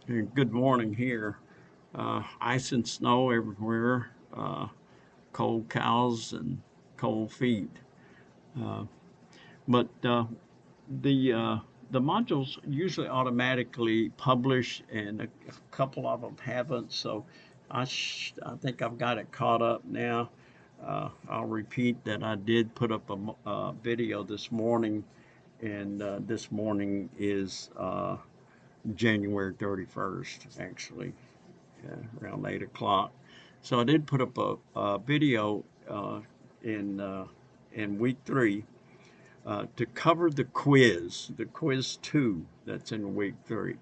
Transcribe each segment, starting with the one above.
Good morning here. Ice and snow everywhere, cold cows and cold feet. Uh, but the uh, the modules usually automatically publish, and a couple of them haven't. So I think I've got it caught up now. I'll repeat that I did put up a video this morning, and this morning is January 31st, actually, around 8 o'clock. So I did put up a video in week 3 to cover the quiz 2 that's in week 3.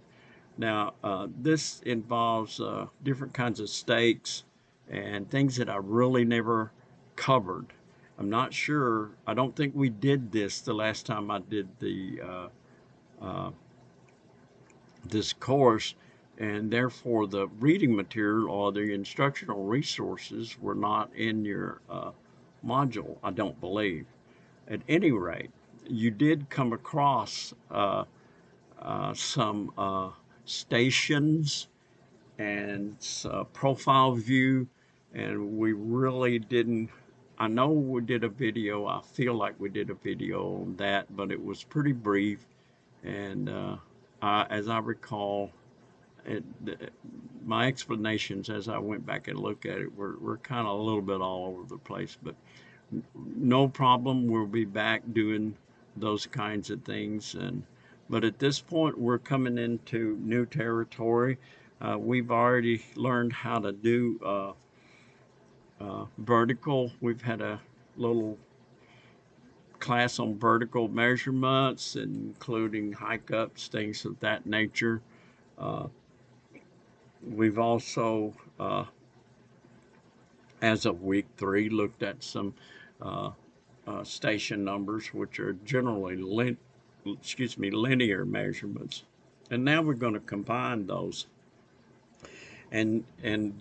Now, this involves different kinds of stakes and things that I really never covered. I'm not sure, I don't think we did this the last time I did uh, this course, and therefore the reading material or the instructional resources were not in your module, I don't believe. At any rate, you did come across some stations and profile view, and we really didn't. I know we did a video, I feel like we did a video on that, but it was pretty brief. And as I recall, it, my explanations as I went back and looked at it were kind of a little bit all over the place, but no problem. We'll be back doing those kinds of things. But at this point, we're coming into new territory. We've already learned how to do vertical. We've had a little class on vertical measurements, including hike ups, things of that nature. Uh, we've also as of week 3, looked at some uh, station numbers, which are generally linear measurements. And now we're going to combine those and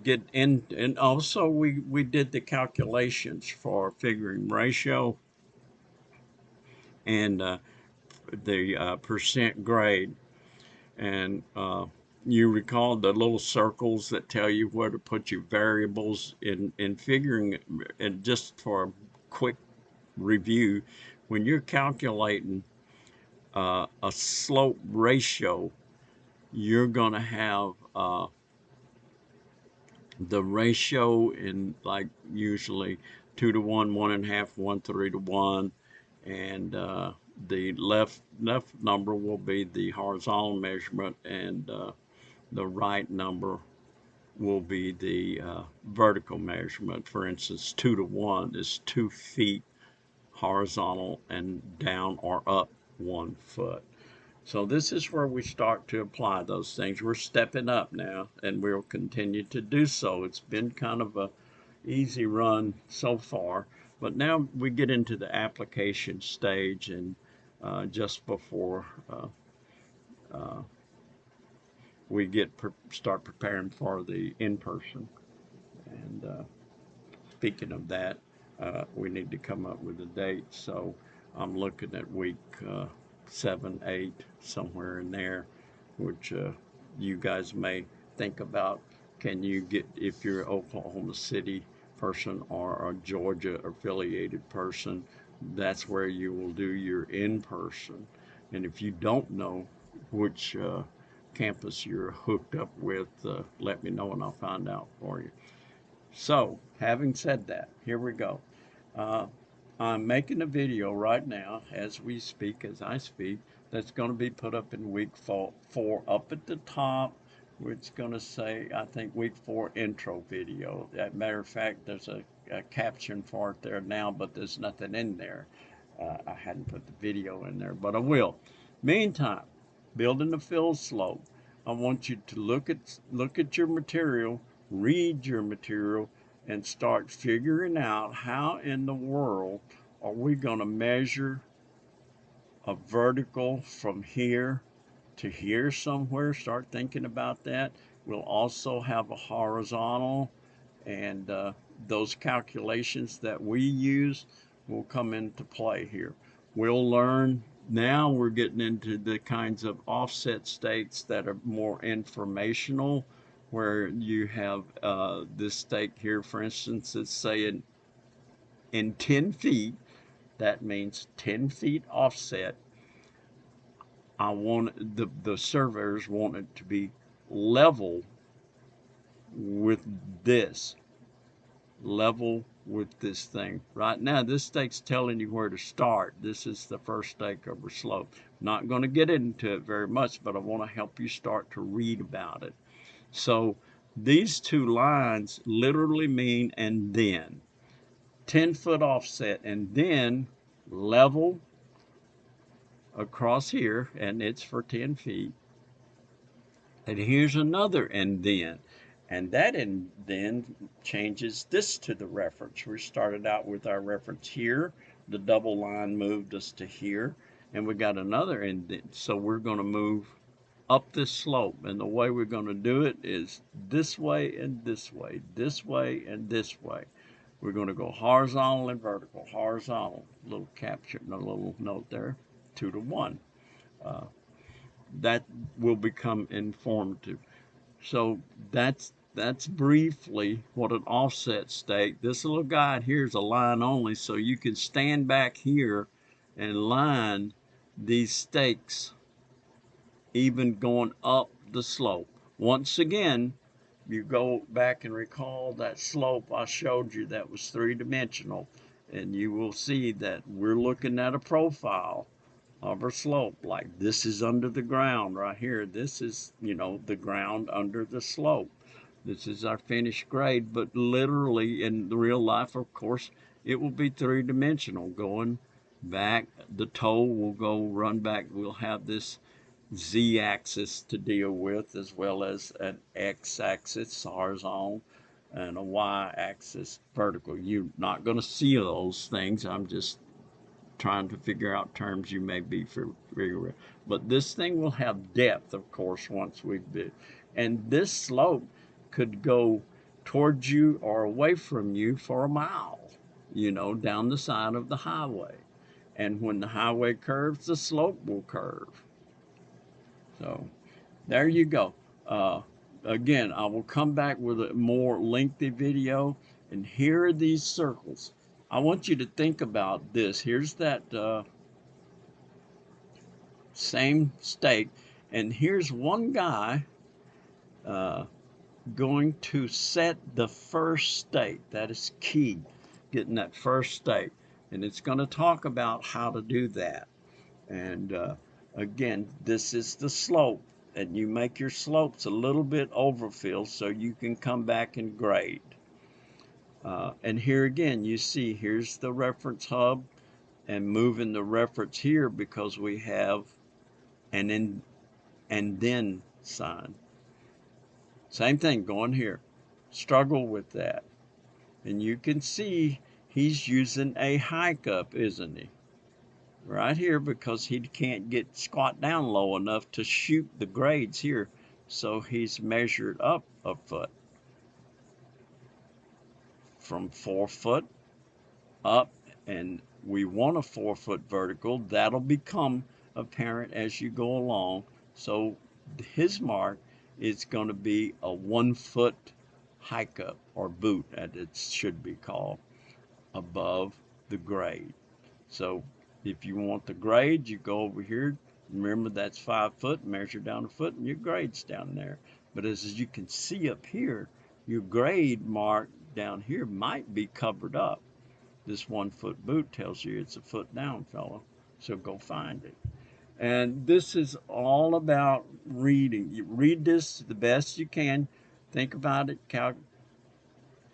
get in. And also, we did the calculations for figuring ratio and the percent grade. And you recall the little circles that tell you where to put your variables in figuring, and just for a quick review, when you're calculating a slope ratio, you're going to have the ratio in, like, usually 2 to 1, 1.5, 1 3 to 1, and the left number will be the horizontal measurement, and the right number will be the vertical measurement. For instance, 2 to 1 is 2 feet horizontal and down or up 1 foot. So this is where we start to apply those things. We're stepping up now, and we'll continue to do so. It's been kind of a easy run so far, but now we get into the application stage, and just before uh, we start preparing for the in-person. And speaking of that, we need to come up with a date. So I'm looking at week 7, 8, somewhere in there, which you guys may think about. Can you get, if you're an Oklahoma City person or a Georgia affiliated person, that's where you will do your in person. And if you don't know which campus you're hooked up with, let me know and I'll find out for you. So, having said that, here we go. Uh, I'm making a video right now as we speak, as I speak, that's going to be put up in week 4. Up at the top, it's going to say, I think, week 4 intro video. As a matter of fact, there's a caption for it there now, but there's nothing in there. I hadn't put the video in there, but I will. Meantime, building the fill slope. I want you to look at your material, read your material, and start figuring out how in the world are we going to measure a vertical from here to here somewhere. Start thinking about that. We'll also have a horizontal, and those calculations that we use will come into play here. We'll learn Now we're getting into the kinds of offset stakes that are more informational, where you have this stake here, for instance, it's saying in 10 feet, that means 10 feet offset. I want the surveyors want it to be level with this, level with this thing. Right now, this stake's telling you where to start. This is the first stake over slope. Not going to get into it very much, but I want to help you start to read about it. So these two lines literally mean and then. 10-foot offset and then level across here, and it's for 10 feet. And here's another and that and then changes this to the reference. We started out with our reference here. The double line moved us to here, and we got another and then. So we're going to move up this slope, and the way we're going to do it is this way and this way, this way and this way. We're going to go horizontal and vertical, horizontal. Little capture, a little note there, 2 to 1. That will become informative. So that's briefly what an offset stake. This little guide here is a line only, so you can stand back here and line these stakes even going up the slope. Once again, you go back and recall that slope I showed you that was three-dimensional, and you will see that we're looking at a profile of our slope. Like this is under the ground right here. This is, the ground under the slope. This is our finished grade, but literally in the real life, of course, it will be three-dimensional. Going back, the toe will go run back. We'll have this z-axis to deal with, as well as an x-axis horizontal and a y-axis vertical. You're not going to see those things. I'm just trying to figure out terms you may be familiar with. But this thing will have depth, of course, once we've been. And this slope could go towards you or away from you for a mile, down the side of the highway. And when the highway curves, the slope will curve. So there you go. Again, I will come back with a more lengthy video. And here are these circles. I want you to think about this. Here's that same stake. And here's one guy going to set the first stake. That is key, getting that first stake. And it's going to talk about how to do that. And again, this is the slope. And you make your slopes a little bit overfilled so you can come back and grade. And here again, you see, here's the reference hub, and moving the reference here because we have an and then sign. Same thing going here. Struggle with that. And you can see he's using a hike up, isn't he? Right here, because he can't get squat down low enough to shoot the grades here. So he's measured up a foot. From 4 foot up, and we want a 4-foot vertical. That'll become apparent as you go along. So his mark is going to be a 1-foot hike up, or boot as it should be called, above the grade. So if you want the grade, you go over here. Remember, that's 5 foot, measure down a foot, and your grade's down there. But as you can see up here, your grade mark down here might be covered up. This 1-foot boot tells you it's a foot down, fellow. So go find it. And this is all about reading. You read this the best you can. Think about it. Try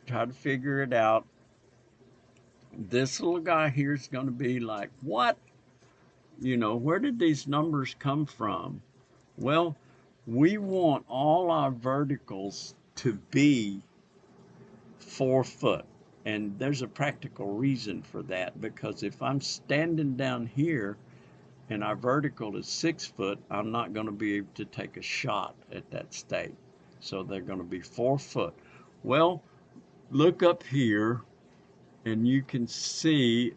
to figure it out. This little guy here is going to be like, what? Where did these numbers come from? Well, we want all our verticals to be 4 foot. And there's a practical reason for that, because if I'm standing down here and our vertical is 6 foot, I'm not going to be able to take a shot at that stake. So they're going to be 4 foot. Well, look up here and you can see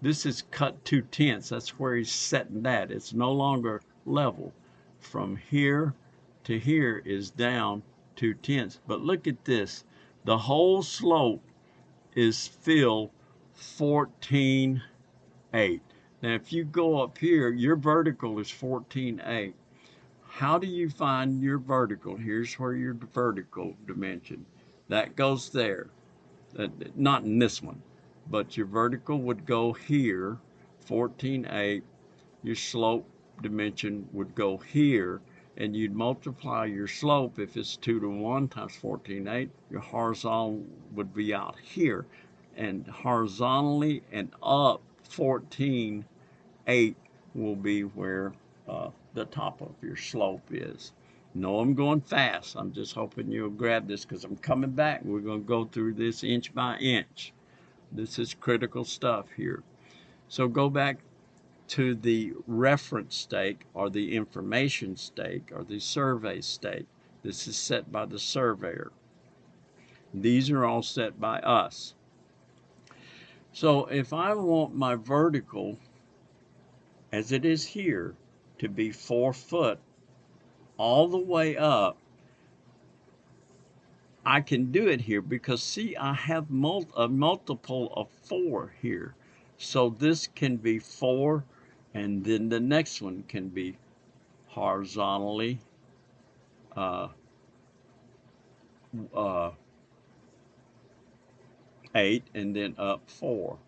This is cut 2/10. That's where he's setting that. It's no longer level. From here to here is down 2/10. But look at this. The whole slope is fill 14.8. Now, if you go up here, your vertical is 14.8. How do you find your vertical? Here's where your vertical dimension. That goes there. Not in this one, but your vertical would go here, 14.8. Your slope dimension would go here, and you'd multiply your slope. If it's 2 to 1 times 14.8, your horizontal would be out here. And horizontally and up 14.8 will be where the top of your slope is. No, I'm going fast. I'm just hoping you'll grab this because I'm coming back. We're going to go through this inch by inch. This is critical stuff here. So go back to the reference stake or the information stake or the survey stake. This is set by the surveyor. These are all set by us. So if I want my vertical, as it is here, to be 4 foot all the way up, I can do it here because see, I have a multiple of 4 here. So this can be 4, and then the next one can be horizontally 8 and then up 4.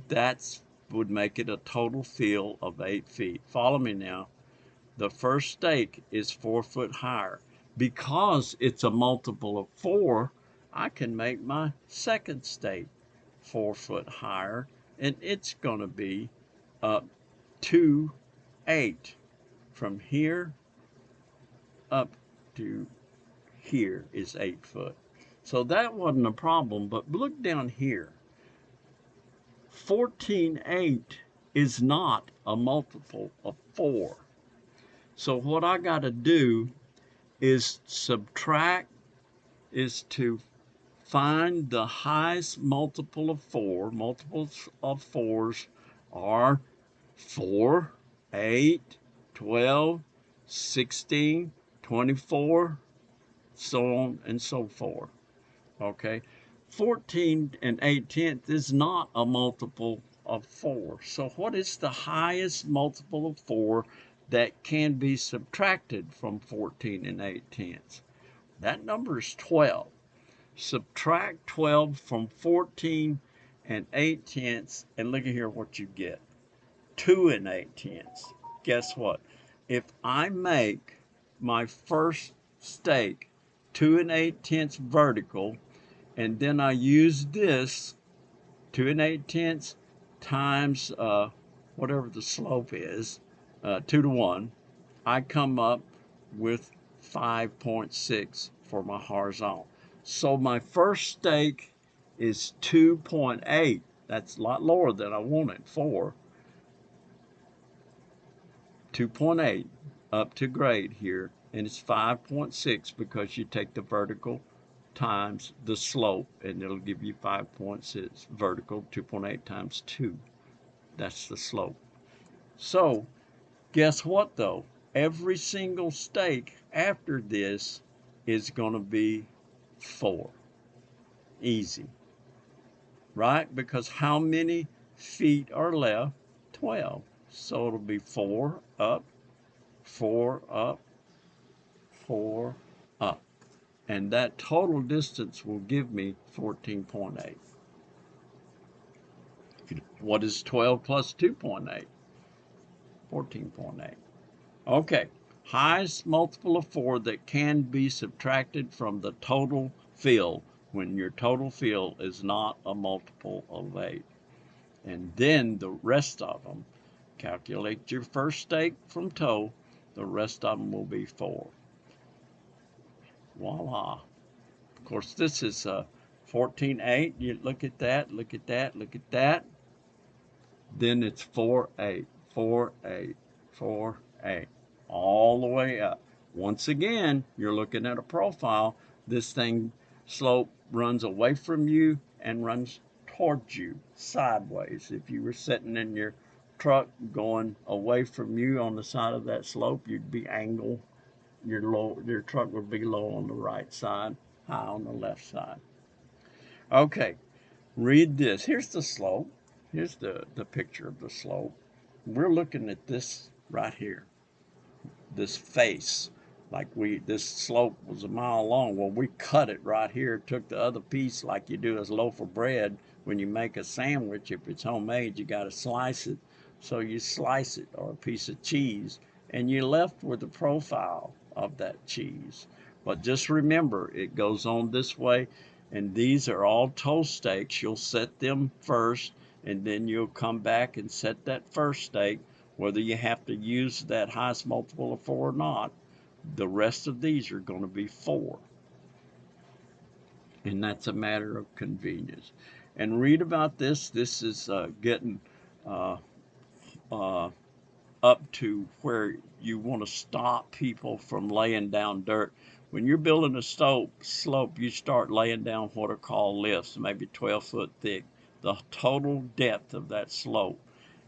That would make it a total fill of 8 feet. Follow me now. The first stake is 4 foot higher. Because it's a multiple of 4, I can make my second stake 4 foot higher, and it's going to be up to 8. From here up to here is 8 foot. So that wasn't a problem, but look down here. 14.8 is not a multiple of 4. So what I got to do is subtract, is to find the highest multiple of 4. Multiples of 4s are 4, 8, 12, 16, 24, so on and so forth. Okay, 14 and 8/10 is not a multiple of 4. So what is the highest multiple of 4 that can be subtracted from 14 and 8/10? That number is 12. Subtract 12 from 14 and 8/10, and look at here what you get. 2 and 8/10. Guess what? If I make my first stake 2 and 8/10 vertical, and then I use this 2 and 8/10 times whatever the slope is, 2 to 1, I come up with 5.6 for my horizontal. So my first stake is 2.8. That's a lot lower than I wanted for. 2.8 up to grade here, and it's 5.6 because you take the vertical times the slope, and it'll give you 5.6. Vertical 2.8 times 2. That's the slope. So guess what though? Every single stake after this is going to be 4. Easy. Right? Because how many feet are left? 12. So it'll be 4 up, 4 up, 4 up. And that total distance will give me 14.8. What is 12 plus 2.8? 14.8. Okay, highest multiple of 4 that can be subtracted from the total fill when your total fill is not a multiple of 8. And then the rest of them, calculate your first stake from toe, the rest of them will be 4. Voila. Of course, this is 14.8. You look at that, look at that, look at that. Then it's 4.8, 4.8, 4.8, all the way up. Once again, you're looking at a profile. This thing slope runs away from you and runs towards you sideways. If you were sitting in your truck going away from you on the side of that slope, you'd be angled. Your truck would be low on the right side, high on the left side. Okay, read this. Here's the slope. Here's the picture of the slope. We're looking at this right here, this face. Like this slope was a mile long. Well, we cut it right here, took the other piece like you do as a loaf of bread. When you make a sandwich, if it's homemade, you got to slice it. So you slice it, or a piece of cheese, and you're left with the profile of that cheese. But just remember, it goes on this way, and these are all toe steaks. You'll set them first, and then you'll come back and set that first steak, whether you have to use that highest multiple of 4 or not. The rest of these are going to be 4. And that's a matter of convenience. And read about this. This is getting uh, uh, up to where you want to stop people from laying down dirt. When you're building a slope, you start laying down what are called lifts, maybe 12 foot thick, the total depth of that slope.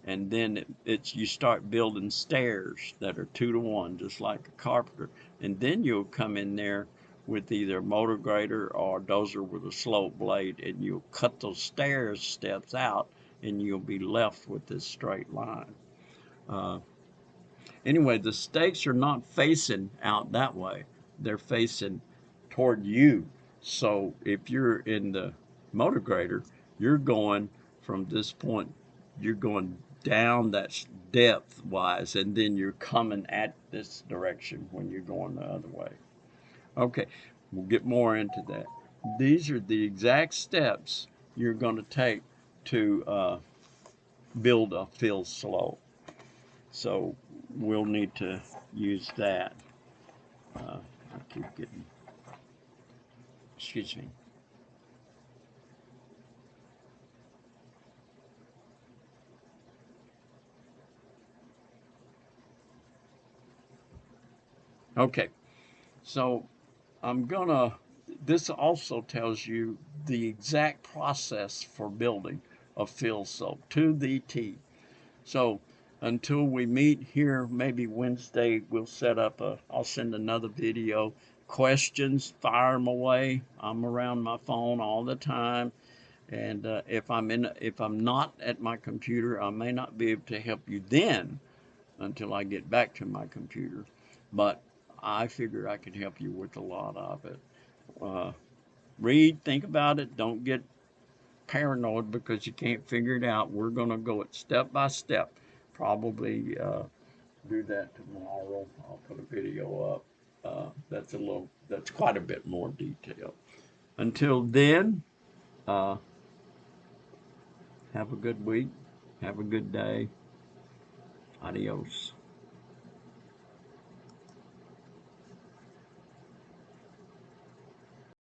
And then you start building stairs that are 2 to 1, just like a carpenter. And then you'll come in there with either a motor grader or a dozer with a slope blade, and you'll cut those steps out, and you'll be left with this straight line. Anyway, the stakes are not facing out that way. They're facing toward you. So if you're in the motor grader, you're going from this point, you're going down that depth wise, and then you're coming at this direction when you're going the other way. Okay, we'll get more into that. These are the exact steps you're going to take to build a fill slope. So we'll need to use that. I keep getting, excuse me. Okay, so this also tells you the exact process for building a fill slope to the T. So until we meet here, maybe Wednesday, I'll send another video. Questions, fire them away. I'm around my phone all the time. And if I'm not at my computer, I may not be able to help you then until I get back to my computer. But I figure I can help you with a lot of it. Read, think about it. Don't get paranoid because you can't figure it out. We're going to go it step by step. Probably do that tomorrow. I'll put a video up. That's quite a bit more detail. Until then, uh, have a good week. Have a good day. Adios.